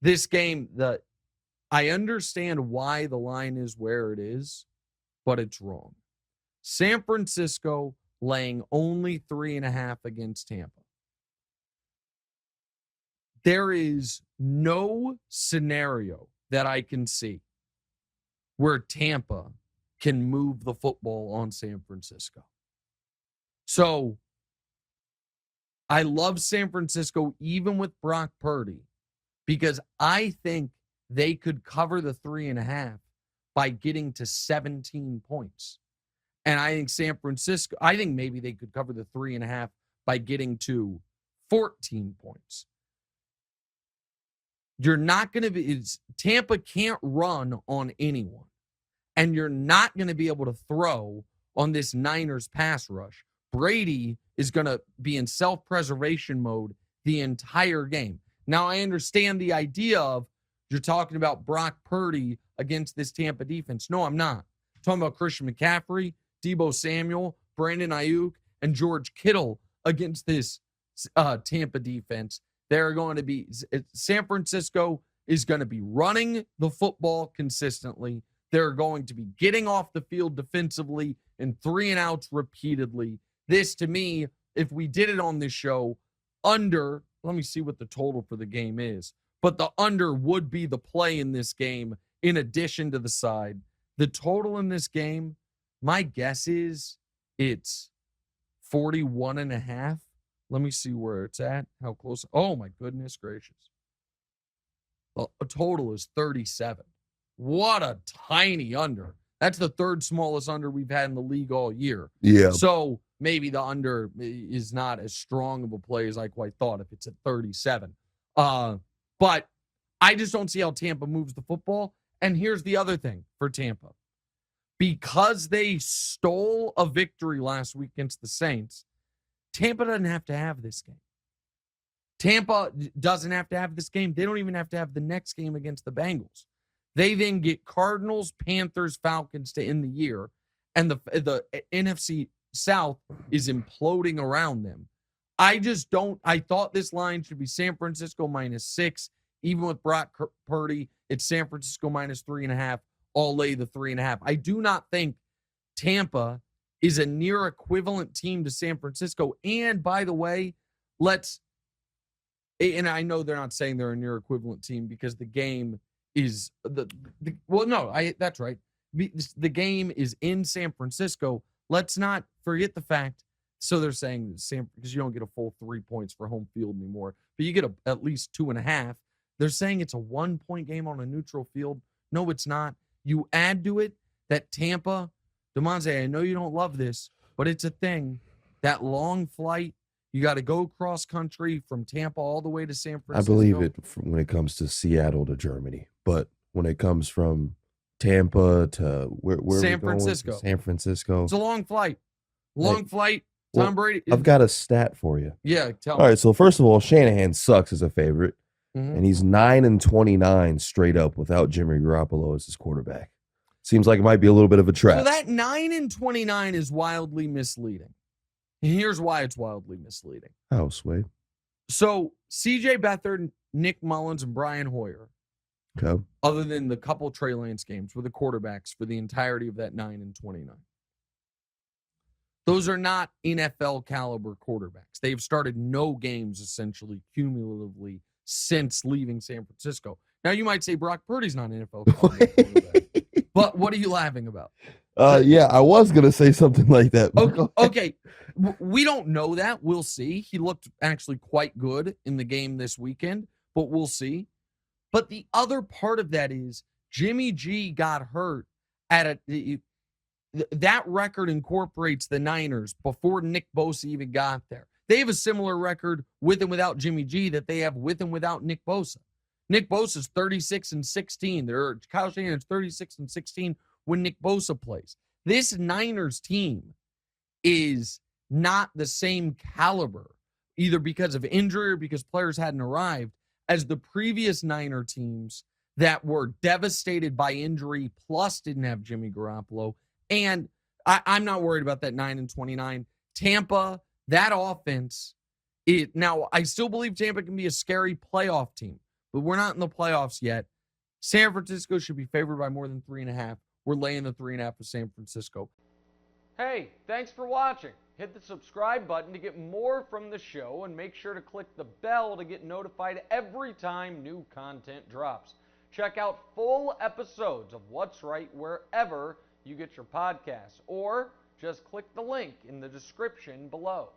this game, I understand why the line is where it is, but it's wrong. San Francisco laying only 3.5 against Tampa. There is no scenario that I can see where Tampa can move the football on San Francisco. So I love San Francisco even with Brock Purdy because I think they could cover the 3.5 by getting to 17 points. And I think maybe they could cover the 3.5 by getting to 14 points. You're not going to be, Tampa can't run on anyone. And you're not going to be able to throw on this Niners pass rush. Brady is going to be in self-preservation mode the entire game. Now, I understand the idea of you're talking about Brock Purdy against this Tampa defense. No, I'm not. I'm talking about Christian McCaffrey, Deebo Samuel, Brandon Ayuk, and George Kittle against this Tampa defense. They're going to be, San Francisco is going to be running the football consistently. They're going to be getting off the field defensively and 3-and-outs repeatedly. This, to me, if we did it on this show, under, let me see what the total for the game is, but the under would be the play in this game in addition to the side. The total in this game, my guess is it's 41.5. Let me see where it's at. How close? Oh, my goodness gracious. A total is 37. What a tiny under. That's the third smallest under we've had in the league all year. Yeah. So maybe the under is not as strong of a play as I quite thought if it's at 37. But I just don't see how Tampa moves the football. And here's the other thing for Tampa. Because they stole a victory last week against the Saints, Tampa doesn't have to have this game. Tampa doesn't have to have this game. They don't even have to have the next game against the Bengals. They then get Cardinals, Panthers, Falcons to end the year, and the NFC South is imploding around them. I thought this line should be San Francisco -6. Even with Brock Purdy, it's San Francisco -3.5. I'll lay the 3.5. I do not think Tampa is a near equivalent team to San Francisco. And by the way, and I know they're not saying they're a near equivalent team because the game is that's right. The game is in San Francisco. Let's not forget the fact. So they're saying because you don't get a full 3 points for home field anymore, but you get at least 2.5. They're saying it's a 1-point game on a neutral field. No, it's not. You add to it that Tampa, DeMonte, I know you don't love this, but it's a thing. That long flight, you got to go cross country from Tampa all the way to San Francisco. I believe it when it comes to Seattle to Germany, but when it comes from Tampa to where San Francisco. San Francisco. It's a long flight. Flight. Tom Brady. I've got a stat for you. Yeah, tell me. All right, so first of all, Shanahan sucks as a favorite. Mm-hmm. And he's 9-29 straight up without Jimmy Garoppolo as his quarterback. Seems like it might be a little bit of a trap. So that 9-29 is wildly misleading. And here's why it's wildly misleading. How, Sway? So C.J. Beathard, Nick Mullins, and Brian Hoyer, okay, other than the couple Trey Lance games, were the quarterbacks for the entirety of that 9-29. Those are not NFL caliber quarterbacks. They've started no games essentially cumulatively since leaving San Francisco. Now, you might say Brock Purdy's not an NFL quarterback, but what are you laughing about? Yeah, I was going to say something like that. Okay. We don't know that. We'll see. He looked actually quite good in the game this weekend, but we'll see. But the other part of that is Jimmy G got hurt that record incorporates the Niners before Nick Bosa even got there. They have a similar record with and without Jimmy G that they have with and without Nick Bosa. Nick Bosa's 36-16. Kyle Shanahan's 36-16 when Nick Bosa plays. This Niners team is not the same caliber, either because of injury or because players hadn't arrived, as the previous Niner teams that were devastated by injury plus didn't have Jimmy Garoppolo. And I'm not worried about that 9-29. Tampa, that offense, now I still believe Tampa can be a scary playoff team, but we're not in the playoffs yet. San Francisco should be favored by more than 3.5. We're laying the 3.5 with San Francisco. Hey, thanks for watching. Hit the subscribe button to get more from the show, and make sure to click the bell to get notified every time new content drops. Check out full episodes of What's Right wherever you get your podcasts, or just click the link in the description below.